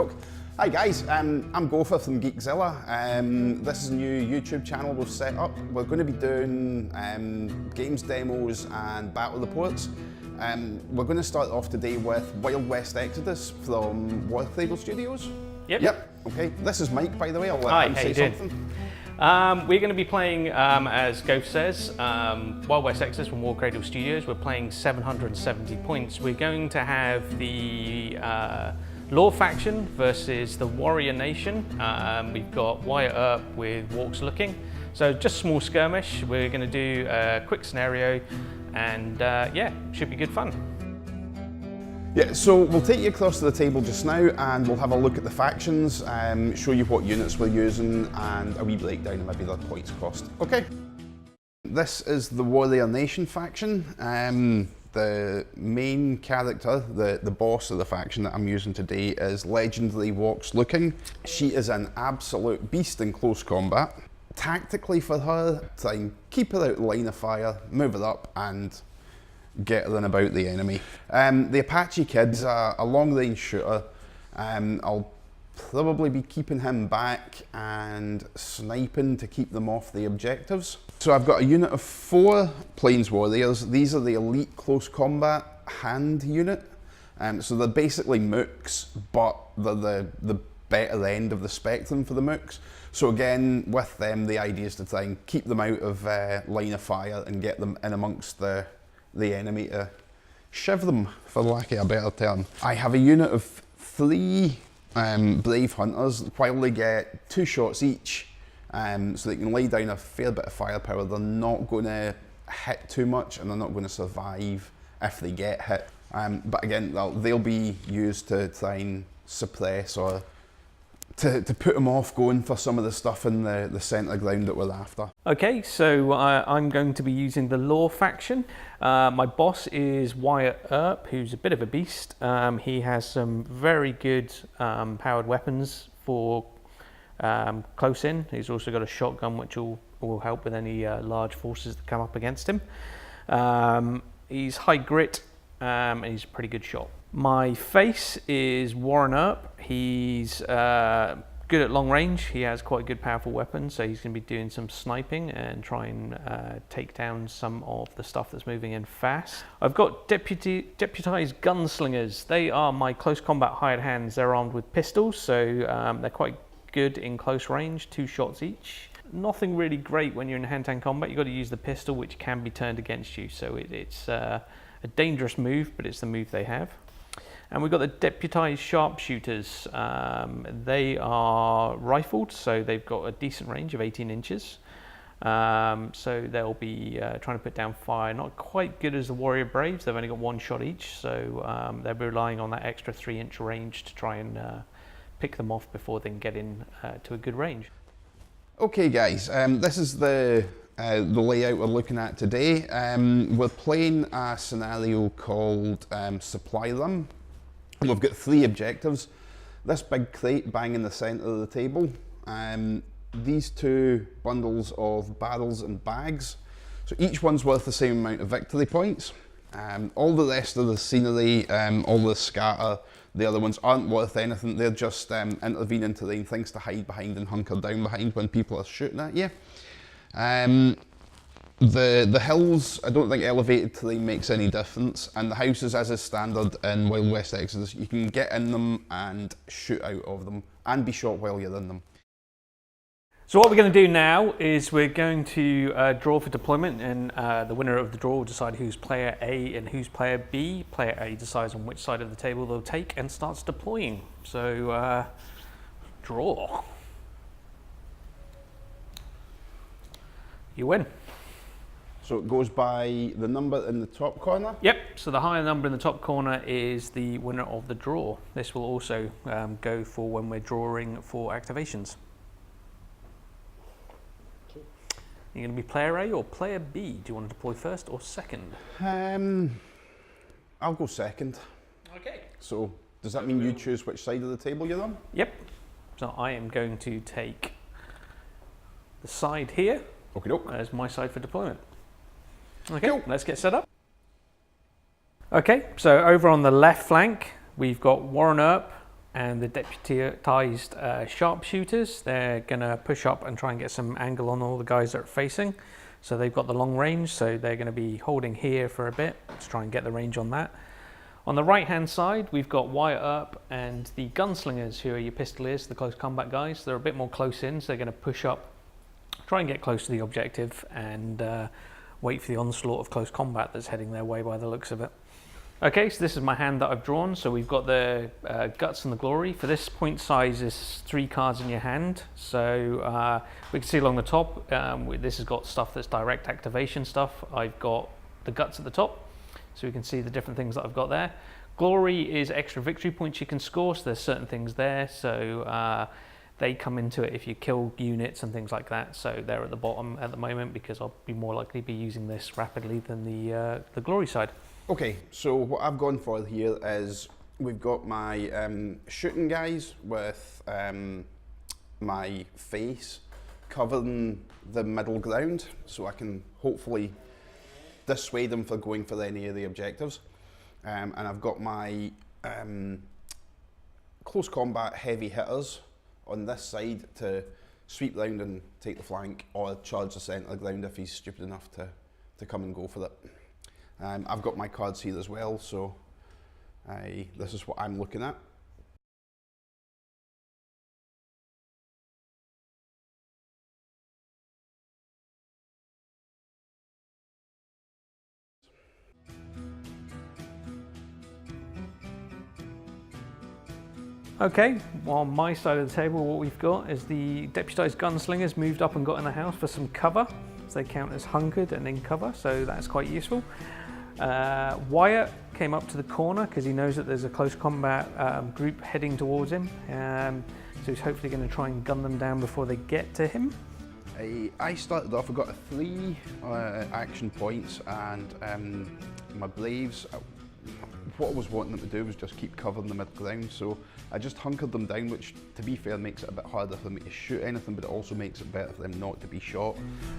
doke. Hi guys, I'm Gopher from Geekzilla. This is a new YouTube channel we've set up. We're going to be doing games demos and battle reports. We're going to start off today with Wild West Exodus from Warcradle Studios. Yep. Okay, this is Mike, by the way. I'll let him say something. We're going to be playing, as Gof says, Wild West Exodus from Warcradle Studios. We're playing 770 points. We're going to have the Law faction versus the Warrior Nation. We've got Wyatt Earp with Walks Looking. So just a small skirmish. We're going to do a quick scenario and yeah, should be good fun. Yeah, so we'll take you across to the table just now and we'll have a look at the factions, show you what units we're using and a wee breakdown of maybe their points cost. Okay. This is the Warrior Nation faction. The main character, the boss of the faction that I'm using today is Legendary Walks Looking. She is an absolute beast in close combat. Tactically for her, try and keep her out of line of fire, move her up and get her in about the enemy. The Apache Kid's a long-range shooter. I'll probably be keeping him back and sniping to keep them off the objectives. So I've got a unit of 4 Plains Warriors. These are the elite close combat hand unit. So they're basically mooks, but they're the better end of the spectrum for the mooks. So again, with them, the idea is to try and keep them out of line of fire and get them in amongst the enemy to shiv them, for lack of a better term. I have a unit of 3 Brave Hunters. While they get 2 shots each, so they can lay down a fair bit of firepower, they're not going to hit too much and they're not going to survive if they get hit. But again, they'll be used to try and suppress or to put them off going for some of the stuff in the centre ground that we're after. Okay, so I'm going to be using the Law faction. My boss is Wyatt Earp, who's a bit of a beast. He has some very good powered weapons for close in. He's also got a shotgun which will help with any large forces that come up against him. He's high grit and he's a pretty good shot. My face is Warren Earp. He's good at long range. He has quite a good powerful weapon, so he's going to be doing some sniping and try and take down some of the stuff that's moving in fast. I've got deputized gunslingers. They are my close combat hired hands. They're armed with pistols, so they're quite good in close range, 2 shots each. Nothing really great when you're in hand-to-hand combat. You've got to use the pistol, which can be turned against you, so it's a dangerous move, but it's the move they have. And we've got the deputized sharpshooters. They are rifled, so they've got a decent range of 18 inches. So they'll be trying to put down fire. Not quite good as the Warrior Braves. They've only got 1 shot each, so they'll be relying on that extra 3-inch range to try and pick them off before they can get in to a good range. Okay guys, this is the layout we're looking at today. We're playing a scenario called Supply Run. We've got 3 objectives. This big crate bang in the centre of the table. These 2 bundles of barrels and bags. So each one's worth the same amount of victory points. All the rest of the scenery, all the scatter, the other ones aren't worth anything. They're just intervening terrain, things to hide behind and hunker down behind when people are shooting at you. The hills, I don't think elevated terrain makes any difference, and the houses, as is standard in Wild West Exodus, you can get in them and shoot out of them and be shot while you're in them. So what we're going to do now is we're going to draw for deployment, and the winner of the draw will decide who's player A and who's player B. Player A decides on which side of the table they'll take and starts deploying. So draw. You win. So it goes by the number in the top corner? Yep, so the higher number in the top corner is the winner of the draw. This will also go for when we're drawing for activations. You're going to be player A or player B? Do you want to deploy first or second? I'll go second. Okay. So does that mean you choose which side of the table you're on? Yep. So I am going to take the side here as my side for deployment. Okay, cool. Let's get set up. Okay, so over on the left flank, we've got Warren Earp and the deputized sharpshooters. They're going to push up and try and get some angle on all the guys that are facing. So they've got the long range, so they're going to be holding here for a bit to try and get the range on that. On the right hand side, we've got Wire Earp and the gunslingers, who are your pistoliers, the close combat guys. They're a bit more close in, so they're going to push up, try and get close to the objective, and wait for the onslaught of close combat that's heading their way by the looks of it. Okay, so this is my hand that I've drawn. So we've got the Guts and the Glory. For this, point size is 3 cards in your hand. So we can see along the top, this has got stuff that's direct activation stuff. I've got the Guts at the top, so we can see the different things that I've got there. Glory is extra victory points you can score, so there's certain things there. So they come into it if you kill units and things like that. So they're at the bottom at the moment because I'll be more likely to be using this rapidly than the Glory side. Okay, so what I've gone for here is we've got my shooting guys with my face covering the middle ground, so I can hopefully dissuade them from going for any of the objectives. And I've got my close combat heavy hitters on this side to sweep round and take the flank, or charge the centre of the ground if he's stupid enough to come and go for it. I've got my cards here as well, so this is what I'm looking at. Okay, well, on my side of the table, what we've got is the deputized gunslingers moved up and got in the house for some cover. So they count as hunkered and in cover, so that's quite useful. Wyatt came up to the corner because he knows that there's a close combat group heading towards him. So he's hopefully going to try and gun them down before they get to him. I started off, I got 3 action points, and my Braves, what I was wanting them to do was just keep covering the mid ground, so I just hunkered them down, which to be fair makes it a bit harder for me to shoot anything, but it also makes it better for them not to be shot.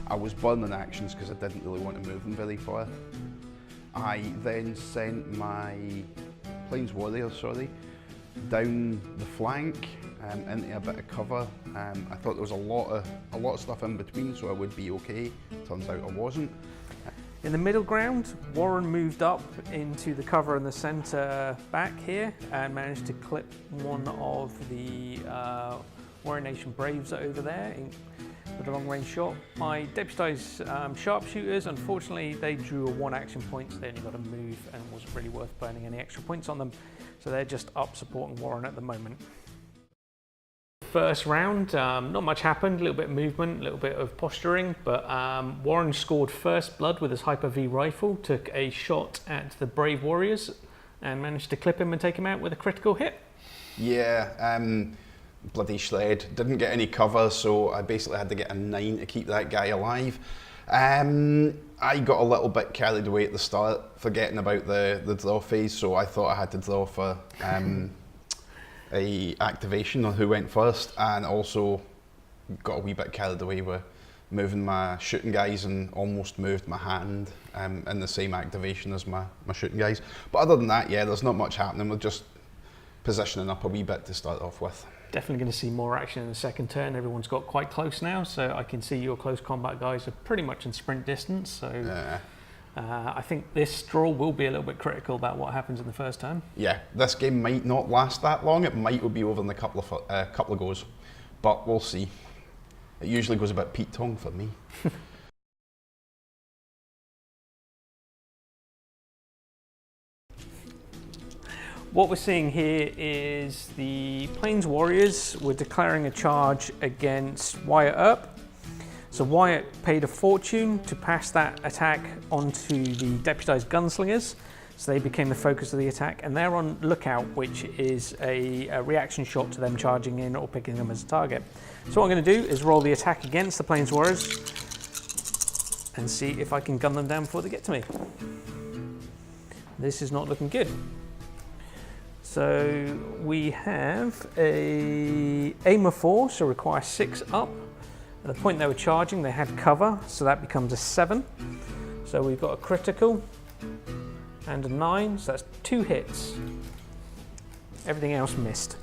I was burning actions because I didn't really want to move them very far. I then sent my Plains Warriors, down the flank into a bit of cover. I thought there was a lot of stuff in between, so I would be okay. Turns out I wasn't. In the middle ground, Warren moved up into the cover in the centre back here and managed to clip one of the Warrior Nation Braves over there with a long range shot. My deputised sharpshooters, unfortunately, they drew a 1 action point, so they only got to move and wasn't really worth burning any extra points on them. So they're just up supporting Warren at the moment. First round, not much happened, a little bit of movement, a little bit of posturing, but Warren scored first blood with his Hyper-V rifle, took a shot at the Brave Warriors and managed to clip him and take him out with a critical hit. Yeah, bloody shred. Didn't get any cover, so I basically had to get a 9 to keep that guy alive. I got a little bit carried away at the start, forgetting about the draw phase, so I thought I had to draw for a activation on who went first, and also got a wee bit carried away with moving my shooting guys and almost moved my hand in the same activation as my shooting guys. But other than that, yeah, there's not much happening. We're just positioning up a wee bit to start off with. Definitely going to see more action in the second turn. Everyone's got quite close now, so I can see your close combat guys are pretty much in sprint distance. So Yeah. I think this draw will be a little bit critical about what happens in the first turn. Yeah, this game might not last that long. It might be over in a couple of goes, but we'll see. It usually goes about Pete Tong for me. What we're seeing here is the Plains Warriors were declaring a charge against Wyatt Earp. So Wyatt paid a fortune to pass that attack onto the deputized gunslingers, so they became the focus of the attack, and they're on lookout, which is a reaction shot to them charging in or picking them as a target. So what I'm going to do is roll the attack against the Plains Warriors and see if I can gun them down before they get to me. This is not looking good. So we have a aim of 4, so require 6 up. At the point they were charging, they had cover, so that becomes a 7. So we've got a critical and a 9, so that's 2 hits. Everything else missed.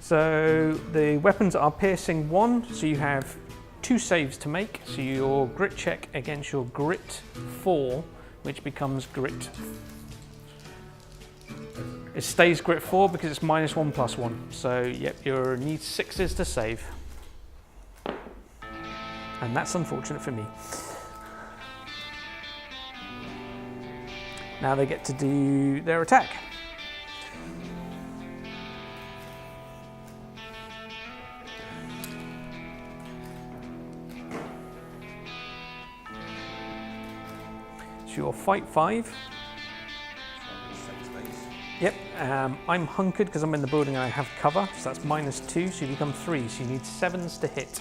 So the weapons are piercing 1, so you have 2 saves to make. So your grit check against your grit 4, which becomes grit. It stays grit 4 because it's -1 +1. So yep, you need 6s to save. And that's unfortunate for me. Now they get to do their attack. So your fight 5. Yep, I'm hunkered because I'm in the building and I have cover, so that's -2, so you become 3, so you need 7s to hit.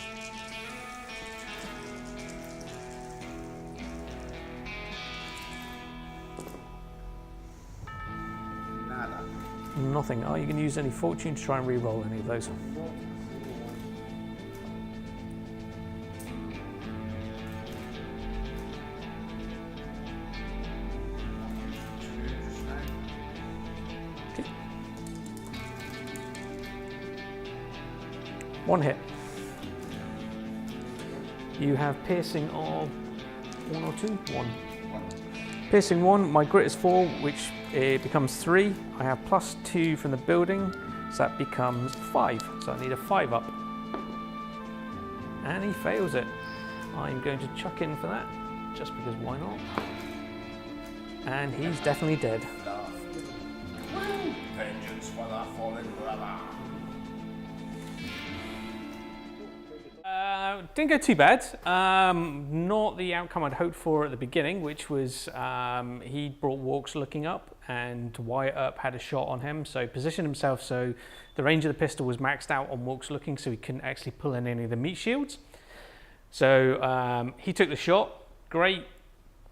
Nothing. Are you going to use any fortune to try and re-roll any of those? Okay. 1 hit. You have piercing of 1 or 2? 1. Piercing 1, my grit is 4, which it becomes 3. I have +2 from the building, so that becomes 5. So I need a 5 up. And he fails it. I'm going to chuck in for that, just because why not? And he's definitely dead. Vengeance for the fallen brother. Didn't go too bad. Not the outcome I'd hoped for at the beginning, which was he brought Walks looking up and Wyatt Earp had a shot on him, so positioned himself so the range of the pistol was maxed out on Walks looking, so he couldn't actually pull in any of the meat shields. So he took the shot, great,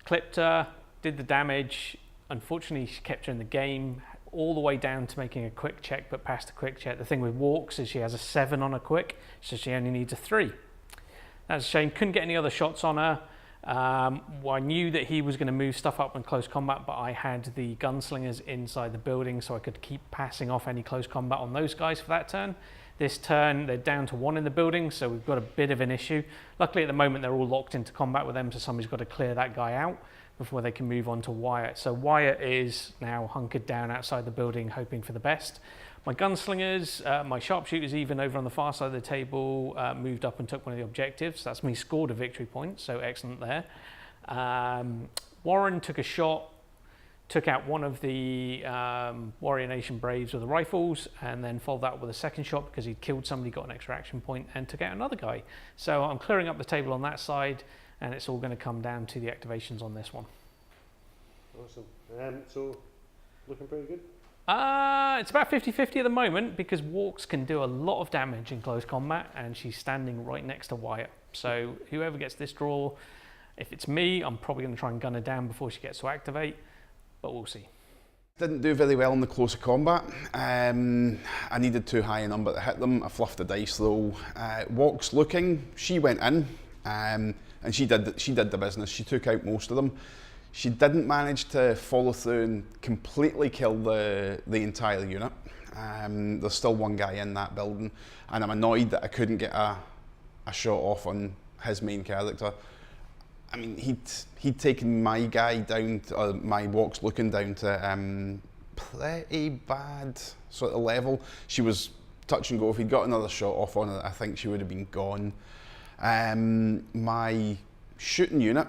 clipped her, did the damage. Unfortunately, she kept her in the game all the way down to making a quick check, but passed a quick check. The thing with Walks is she has a 7 on a quick, so she only needs a 3. That's a shame. Couldn't get any other shots on her. Well, I knew that he was going to move stuff up in close combat, but I had the gunslingers inside the building, so I could keep passing off any close combat on those guys for that turn. This turn, they're down to 1 in the building, so we've got a bit of an issue. Luckily, at the moment, they're all locked into combat with them, so somebody's got to clear that guy out before they can move on to Wyatt. So Wyatt is now hunkered down outside the building, hoping for the best. My gunslingers, my sharpshooters even over on the far side of the table moved up and took one of the objectives. That's me scored a victory point, so excellent there. Warren took a shot, took out one of the Warrior Nation Braves with the rifles, and then followed that with a second shot because he'd killed somebody, got an extra action point, and took out another guy. So I'm clearing up the table on that side, and it's all going to come down to the activations on this one. Awesome. So, looking pretty good? It's about 50-50 at the moment because Walks can do a lot of damage in close combat, and she's standing right next to Wyatt. So whoever gets this draw, if it's me, I'm probably going to try and gun her down before she gets to activate, but we'll see. Didn't do very well in the closer combat. I needed too high a number to hit them. I fluffed the dice though. Walks looking, she went in, and she did the business. She took out most of them. She didn't manage to follow through and completely kill the entire unit. There's still one guy in that building, and I'm annoyed that I couldn't get a shot off on his main character. I mean, he'd taken my guy down, or my Walks looking down to pretty bad sort of level. She was touch and go. If he'd got another shot off on it, I think she would have been gone. My shooting unit,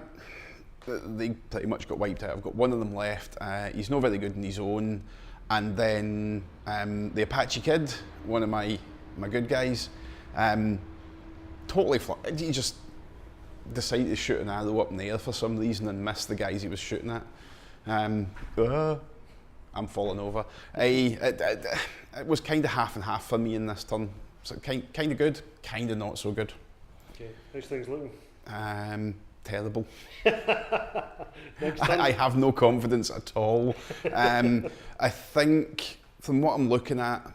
they pretty much got wiped out. I've got one of them left. He's not very good in his own. And then the Apache kid, one of my good guys, totally he just decided to shoot an arrow up in the air for some reason and missed the guys he was shooting at. I'm falling over. It was kind of half and half for me in this turn. So kind of good, kind of not so good. Okay, how's things looking? Terrible. I have no confidence at all. I think from what I'm looking at,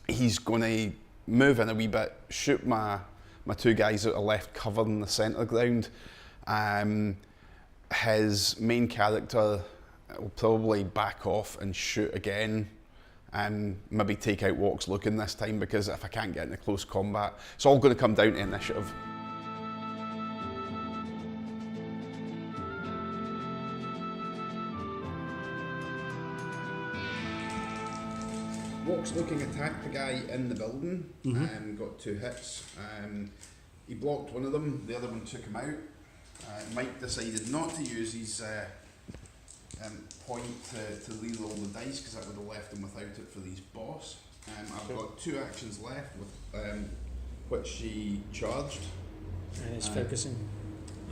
he's going to move in a wee bit, shoot my two guys out of left cover in the centre ground. His main character will probably back off and shoot again. maybe take out Walk's Looking this time, because if I can't get into close combat, it's all going to come down to initiative. Walk's Looking attacked the guy in the building, got 2 hits. He blocked one of them, the other one took him out. Mike decided not to use his point to reroll the dice, because that would have left him without it for his boss. I've got 2 actions left, with which he charged. And it's focusing,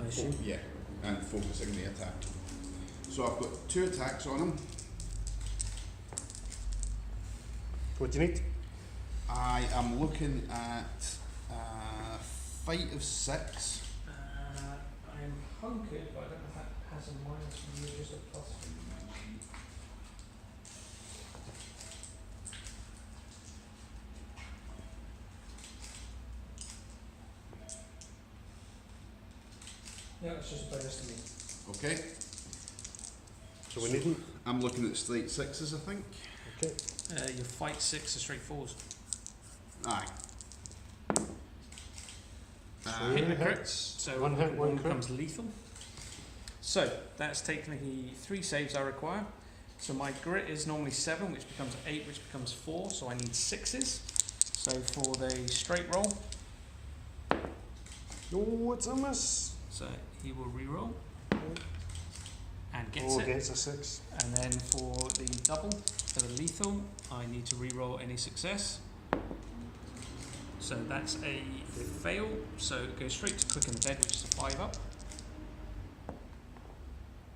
I assume. Yeah, and focusing the attack. So I've got 2 attacks on him. What do you need? I am looking at fight of 6. I am hunkered, but I don't know if that has a minus from you, just a plus. Yeah, it's just a bonus to me. Okay. So we need them? I'm looking at straight 6s, I think. Okay. Your fight 6 are straight 4s. Aye. Hit the crit, hits. so One hit, one crit. becomes lethal. So that's taken the 3 saves I require. So my grit is normally 7, which becomes 8, which becomes 4. So I need 6s. So for the straight roll, Oh, it's a miss. so he will reroll and gets Oh, it. gets a 6. And then for the double, for the lethal, I need to reroll any success. So that's a fail, so it goes straight to Quick and Dead, which is a 5 up.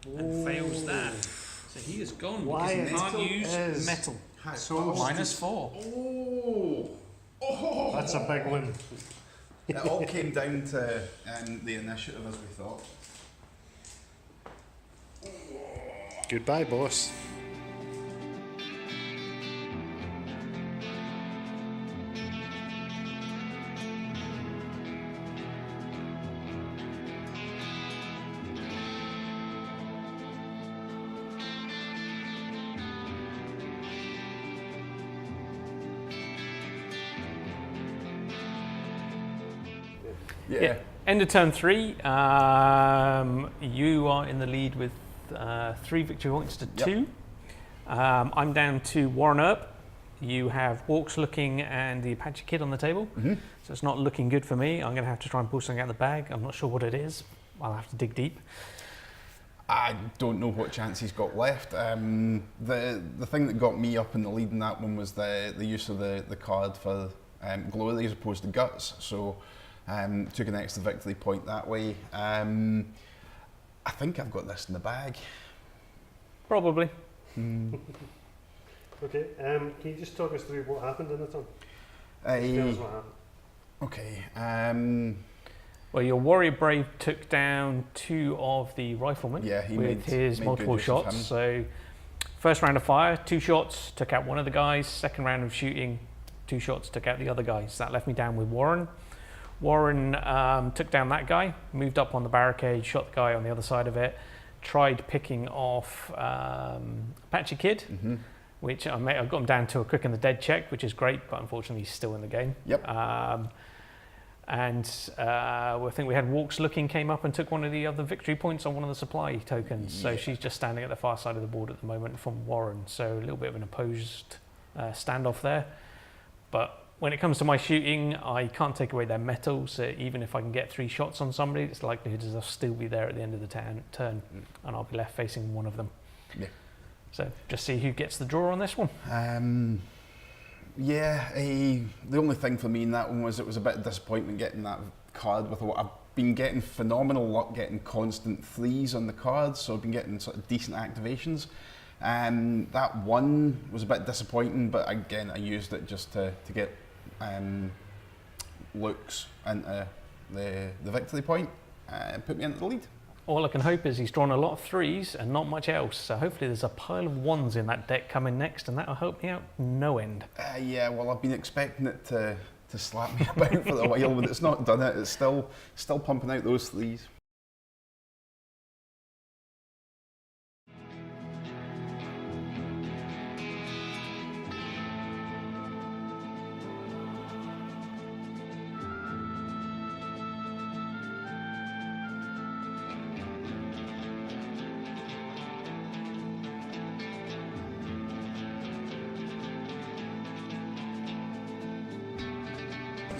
And fails that. So he is gone Why because he can't metal use is metal. So -4. Oh! Oh! That's a big win. It all came down to the initiative, as we thought. Goodbye, boss. Yeah. End of turn 3. You are in the lead with 3 victory points to 2. I'm down to Warren Earp. You have Walk's Looking and the Apache Kid on the table. So it's not looking good for me. I'm going to have to try and pull something out of the bag. I'm not sure what it is. I'll have to dig deep. I don't know what chance he's got left. The thing that got me up in the lead in that one was the use of the card for Glory as opposed to Guts. So took an extra victory point that way. I think I've got this in the bag. Probably. Okay, can you just talk us through what happened in the turn? Tell us what happened. Okay. Well, your Warrior Brave took down 2 of the riflemen He with his multiple shots. So first round of fire, 2 shots, took out one of the guys. Second round of shooting, 2 shots, took out the other guys. That left me down with Warren. Warren took down that guy, moved up on the barricade, shot the guy on the other side of it, tried picking off Apache Kid, which I got him down to a Quick and the Dead check, which is great, but unfortunately he's still in the game. Yep. I think we had Walk's Looking came up and took one of the other victory points on one of the supply tokens. So she's just standing at the far side of the board at the moment from Warren. So a little bit of an opposed standoff there. But when it comes to my shooting, I can't take away their metal. So even if I can get 3 shots on somebody, it's likelihood is I'll still be there at the end of the turn, and I'll be left facing one of them. Yeah. So just see who gets the draw on this one. The only thing for me in that one was it was a bit of disappointment getting that card with what I've been getting phenomenal luck getting constant 3s on the cards, so I've been getting sort of decent activations. That one was a bit disappointing, but again I used it just to get looks into the victory point and put me into the lead. All I can hope is he's drawn a lot of 3s and not much else, so hopefully there's a pile of 1s in that deck coming next, and that'll help me out no end. Well, I've been expecting it to slap me about for a while, but it's not done it. It's still pumping out those 3s.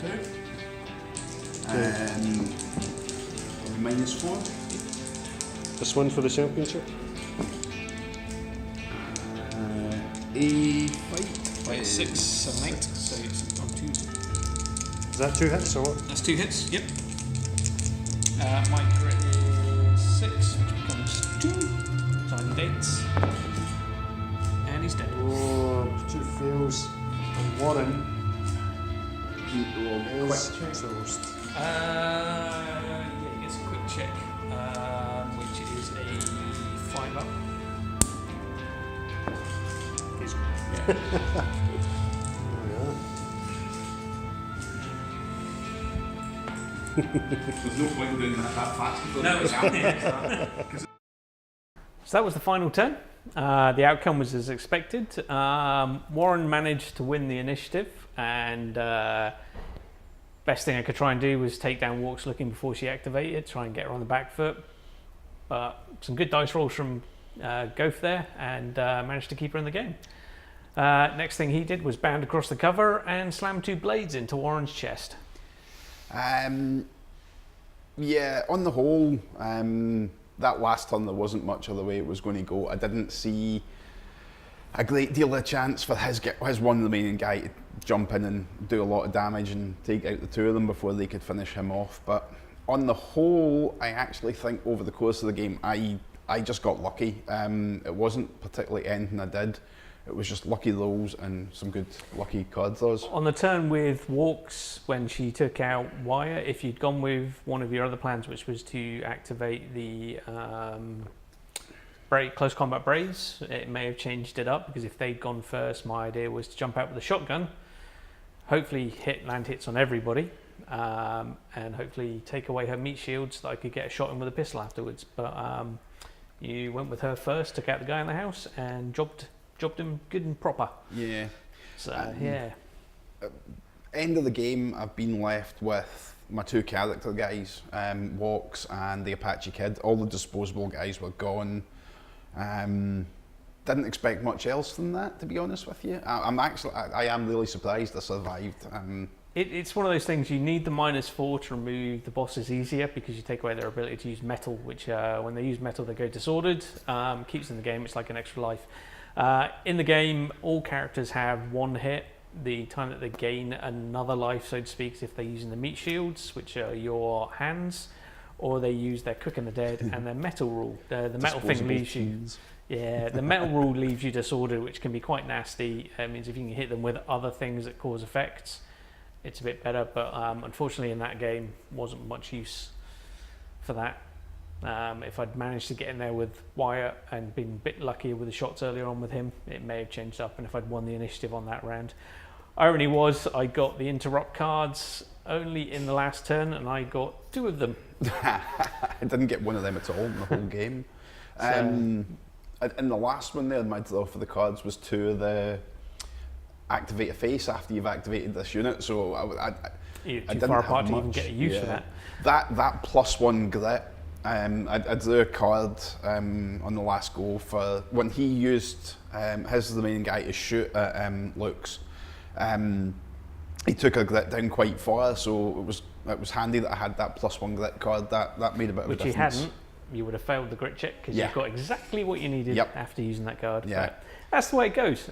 2. -4. This one for the championship? A fight. Wait, 6, 7, 8. So it's on 2. Is that 2 hits or what? That's 2 hits. Yep. My crit is 6, which becomes 2. So I need 8. And he's dead. Oh, 2 fails. And Warren is Quick check. toast. Yeah, he gets a quick check, which is a 5 up. He's Yeah. yeah. There's no point in doing that fast. No, it's not. So that was the final turn. The outcome was as expected. Warren managed to win the initiative, and best thing I could try and do was take down Walk's looking before she activated, try and get her on the back foot. But some good dice rolls from Goth there, and managed to keep her in the game. Next thing he did was bound across the cover and slam 2 blades into Warren's chest. Yeah, on the whole, that last turn there wasn't much of the way it was going to go. I didn't see a great deal of chance for his one remaining guy to jump in and do a lot of damage and take out the 2 of them before they could finish him off. But on the whole, I actually think over the course of the game, I just got lucky. It wasn't particularly anything I did. It was just lucky rolls and some good lucky card draws. On the turn with Walks, when she took out Wire, if you'd gone with one of your other plans, which was to activate the close combat braids, it may have changed it up, because if they'd gone first, my idea was to jump out with a shotgun, hopefully land hits on everybody, and hopefully take away her meat shields so that I could get a shot in with a pistol afterwards. But you went with her first, took out the guy in the house, and jobbed him good and proper. Yeah. So, yeah. End of the game, I've been left with my 2 character guys, Walks and the Apache Kid. All the disposable guys were gone. Didn't expect much else than that, to be honest with you. I am really surprised I survived. It's one of those things, you need the -4 to remove the bosses easier, because you take away their ability to use metal, which when they use metal they go disordered. Keeps them in the game, it's like an extra life. In the game, all characters have 1 hit. The time that they gain another life, so to speak, is if they're using the meat shields, which are your hands, or they use their Quick and the Dead and their metal rule. The metal thing leaves you. Yeah, the metal rule leaves you disordered, which can be quite nasty. It means if you can hit them with other things that cause effects, it's a bit better. But unfortunately, in that game, wasn't much use for that. If I'd managed to get in there with Wyatt and been a bit luckier with the shots earlier on with him, it may have changed up, and if I'd won the initiative on that round. Irony was, I got the interrupt cards only in the last turn, and I got 2 of them. I didn't get 1 of them at all in the whole game. In the last one there, my draw for the cards was 2 of the activate a face after you've activated this unit, so You're I too didn't far have apart to much. even get a use for that. That +1 grit. I drew a card on the last go for when he used his remaining guy to shoot at Luke's. He took a grit down quite far, so it was handy that I had that +1 grit card. That made a bit of a difference. Which you hadn't, you would have failed the grit check, because you've got exactly what you needed after using that card. Yeah. But that's the way it goes.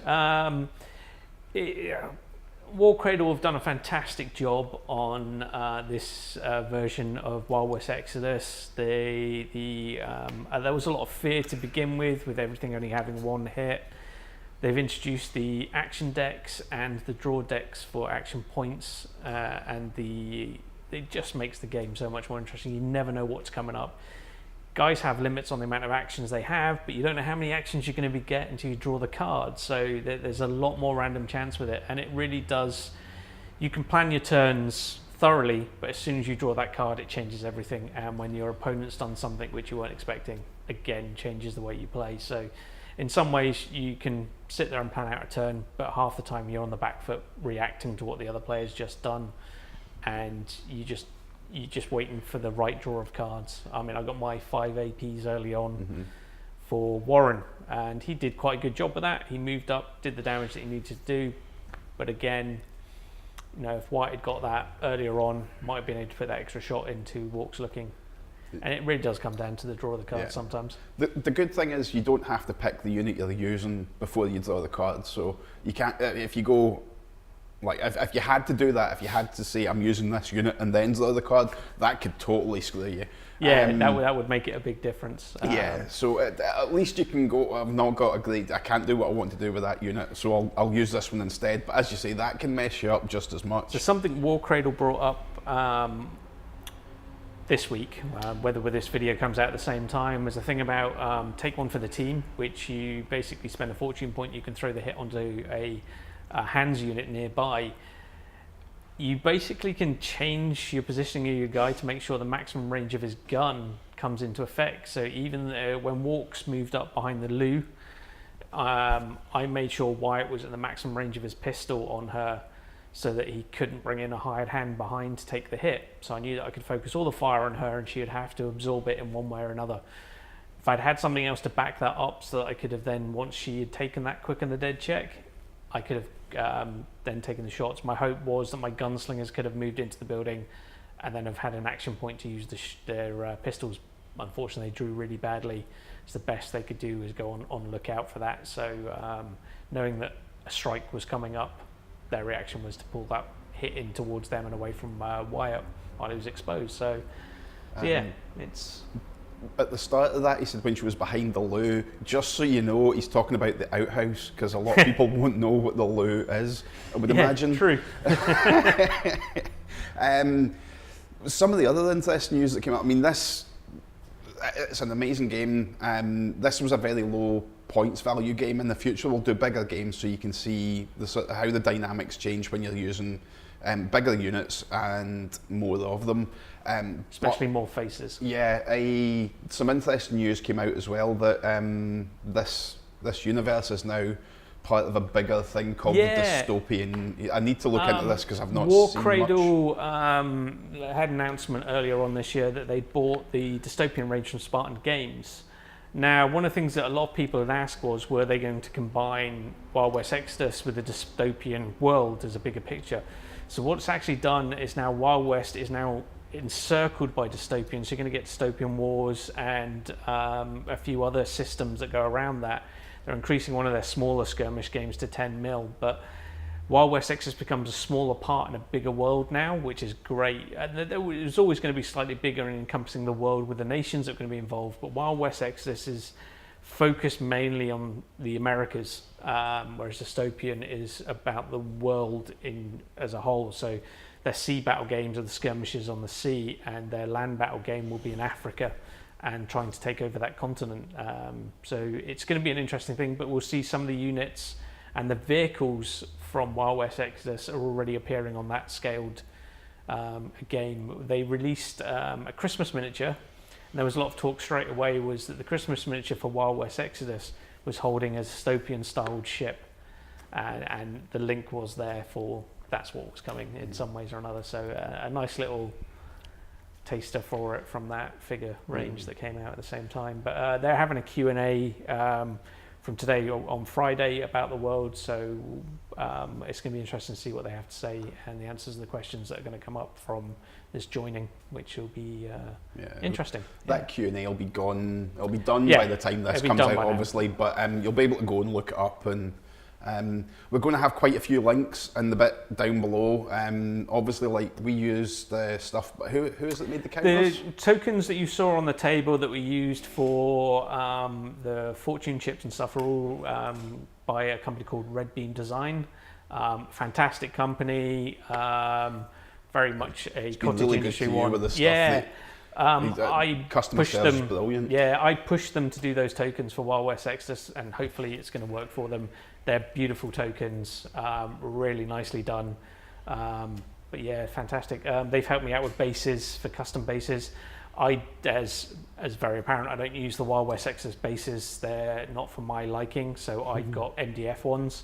Warcradle have done a fantastic job on this version of Wild West Exodus. There was a lot of fear to begin with everything only having 1 hit. They've introduced the action decks and the draw decks for action points, and it just makes the game so much more interesting. You never know what's coming up. Guys have limits on the amount of actions they have, but you don't know how many actions you're going to get until you draw the card. So there's a lot more random chance with it, and it really does. You can plan your turns thoroughly, but as soon as you draw that card, it changes everything. And when your opponent's done something which you weren't expecting, again changes the way you play. So in some ways, you can sit there and plan out a turn, but half the time you're on the back foot reacting to what the other player's just done, and you're just waiting for the right draw of cards. I mean, I got my 5 APs early on for Warren, and he did quite a good job with that. He moved up, did the damage that he needed to do, but again, you know, if White had got that earlier on, might have been able to put that extra shot into Walk's looking. And it really does come down to the draw of the cards sometimes. The good thing is you don't have to pick the unit you're using before you draw the cards. So you can't, if you go, like if you had to do that, if you had to say I'm using this unit and then draw the card, that could totally screw you. Yeah, that would make it a big difference. So at least you can go, I've not got a great, I can't do what I want to do with that unit, so I'll use this one instead. But as you say, that can mess you up just as much. So something Warcradle brought up this week, whether this video comes out at the same time, was a thing about take one for the team, which you basically spend a fortune point, you can throw the hit onto a hands unit nearby. You basically can change your positioning of your guy to make sure the maximum range of his gun comes into effect. So even when Walks moved up behind the Lou, I made sure Wyatt was at the maximum range of his pistol on her so that he couldn't bring in a hired hand behind to take the hit. So I knew that I could focus all the fire on her and she would have to absorb it in one way or another. If I'd had something else to back that up so that I could have then, once she had taken that quick and the dead check, I could have then taken the shots. My hope was that my gunslingers could have moved into the building and then have had an action point to use their pistols. Unfortunately, they drew really badly. So the best they could do was go on lookout for that. So knowing that a strike was coming up, their reaction was to pull that hit in towards them and away from Wyatt while he was exposed. So yeah, it's... At the start of that, he said when she was behind the loo, just so you know, he's talking about the outhouse, because a lot of people won't know what the loo is, I would imagine. True. Some of the other interesting news that came out, I mean, it's an amazing game. This was a very low points value game. In the future, we'll do bigger games so you can see how the dynamics change when you're using bigger units and more of them. Especially more faces. Yeah, some interesting news came out as well that this universe is now part of a bigger thing called the dystopian. I need to look into this because I've not seen much. Warcradle had an announcement earlier on this year that they bought the dystopian range from Spartan Games. Now, one of the things that a lot of people had asked was, were they going to combine Wild West Exodus with the dystopian world as a bigger picture? So what's actually done is now Wild West is now encircled by dystopian, so you're going to get dystopian wars and a few other systems that go around that. They're increasing one of their smaller skirmish games to 10 mil, but Wild West Exodus becomes a smaller part in a bigger world now, which is great. And it was always going to be slightly bigger and encompassing the world with the nations that are going to be involved, but Wild West Exodus is focused mainly on the Americas, whereas dystopian is about the world as a whole. So their sea battle games are the skirmishes on the sea, and their land battle game will be in Africa and trying to take over that continent. So it's going to be an interesting thing, but we'll see some of the units and the vehicles from Wild West Exodus are already appearing on that scaled game. They released a Christmas miniature, and there was a lot of talk straight away was that the Christmas miniature for Wild West Exodus was holding a dystopian styled ship, and the link was there for that's what was coming in some ways or another. So a nice little taster for it from that figure range that came out at the same time. But they're having a Q&A from today on Friday about the world, so it's going to be interesting to see what they have to say and the answers to the questions that are going to come up from this joining, which will be interesting. That Q&A will be gone. It'll be done by the time this comes out, obviously, but you'll be able to go and look it up, and we're going to have quite a few links in the bit down below. Obviously, like we use the stuff, but who is it made the counters? The tokens that you saw on the table that we used for the fortune chips and stuff are all by a company called Red Beam Design. Fantastic company, very much a cottage really industry good to one. with the stuff I customer pushed service them. Brilliant. Yeah, I pushed them to do those tokens for Wild West Exodus, and hopefully it's going to work for them. They're beautiful tokens, really nicely done. But yeah, fantastic. They've helped me out with bases, for custom bases. As very apparent, I don't use the Wild West Exodus bases. They're not for my liking, so I got MDF ones.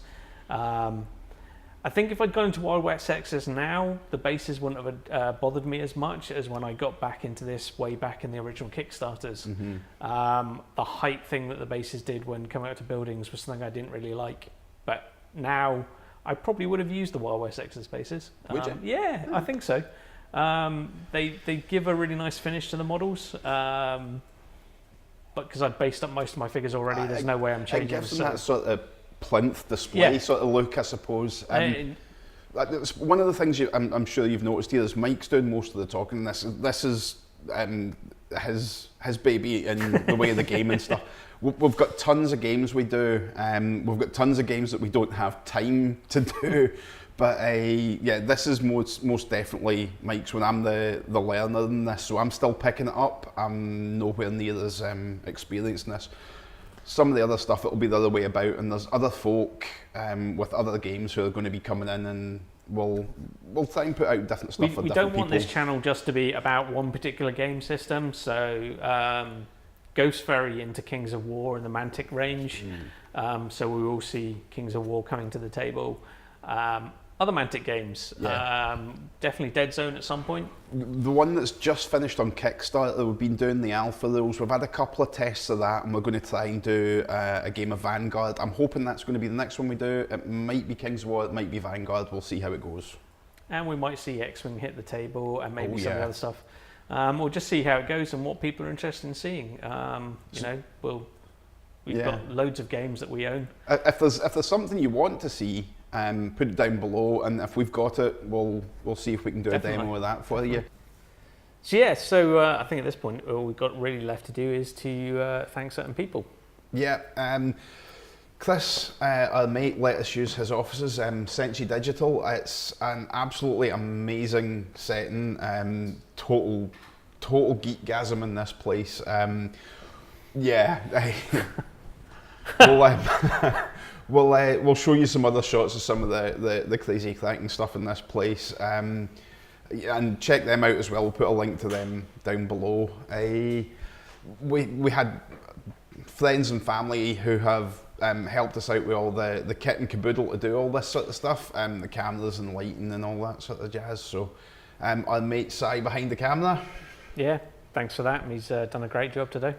I think if I'd gone into Wild West Exodus now, the bases wouldn't have bothered me as much as when I got back into this way back in the original Kickstarters. The height thing that the bases did when coming out to buildings was something I didn't really like. But now I probably would have used the Wild West Exodus bases. Would you? Yeah, I think so. They give a really nice finish to the models. But because I'd based up most of my figures already, there's no way I'm changing them. It gives them that sort of plinth display sort of look, I suppose. That's one of the things I'm sure you've noticed here is Mike's doing most of the talking. This is his baby in the way of the game and stuff. We've got tons of games we do. We've got tons of games that we don't have time to do. But yeah, this is most definitely Mike's when I'm the learner in this. So I'm still picking it up. I'm nowhere near as experienced in this. Some of the other stuff, it'll be the other way about, and there's other folk with other games who are going to be coming in, and we'll try and put out different stuff for different people. We don't want this channel just to be about one particular game system, so Ghost very into Kings of War and the Mantic range, so we will see Kings of War coming to the table. Other Mantic games, definitely Dead Zone at some point. The one that's just finished on Kickstarter, we've been doing the alpha rules. We've had a couple of tests of that, and we're going to try and do a game of Vanguard. I'm hoping that's going to be the next one we do. It might be Kings of War, it might be Vanguard. We'll see how it goes. And we might see X-Wing hit the table, and maybe some of the other stuff. We'll just see how it goes and what people are interested in seeing. You know, we've got loads of games that we own. If there's something you want to see, put it down below, and if we've got it, we'll see if we can do a demo of that for you. So yeah, so I think at this point all we've got really left to do is to thank certain people. Yeah, Chris, our mate, let us use his offices, Senshi Digital. It's an absolutely amazing setting, total geekgasm in this place. We'll show you some other shots of some of the crazy cracking stuff in this place, and check them out as well. We'll put a link to them down below. We had friends and family who have helped us out with all the kit and caboodle to do all this sort of stuff, the cameras and lighting and all that sort of jazz. So our mate Si behind the camera. Yeah, thanks for that. He's done a great job today.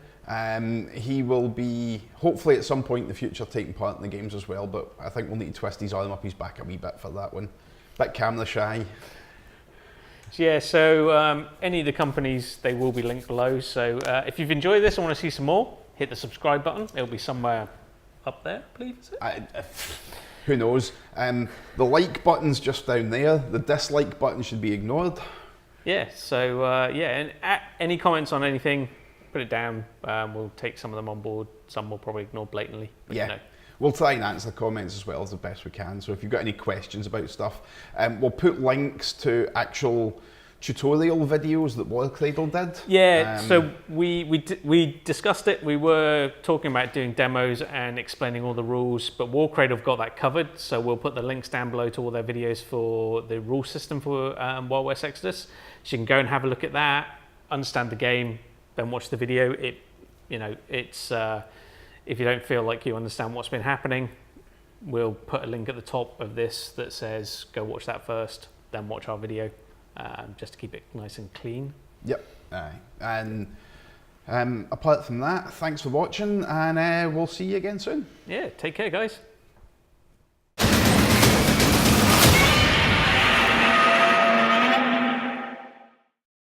He will be, hopefully at some point in the future, taking part in the games as well, but I think we'll need to twist his arm up his back a wee bit for that one. Bit camera shy. Yeah, so any of the companies, they will be linked below. So if you've enjoyed this and want to see some more, hit the subscribe button. It'll be somewhere up there, I believe, is it? Who knows? The like button's just down there. The dislike button should be ignored. Yeah, so and any comments on anything, put it down. We'll take some of them on board. Some we'll probably ignore blatantly. But yeah, we'll try and answer the comments as well as the best we can. So if you've got any questions about stuff, we'll put links to actual tutorial videos that Warcradle did. Yeah, so we discussed it. We were talking about doing demos and explaining all the rules, but Warcradle have got that covered. So we'll put the links down below to all their videos for the rule system for Wild West Exodus. So you can go and have a look at that, understand the game, then watch the video. It's if you don't feel like you understand what's been happening, we'll put a link at the top of this that says go watch that first, then watch our video, just to keep it nice and clean. Yep. And apart from that, thanks for watching, and we'll see you again soon. Yeah, take care, guys.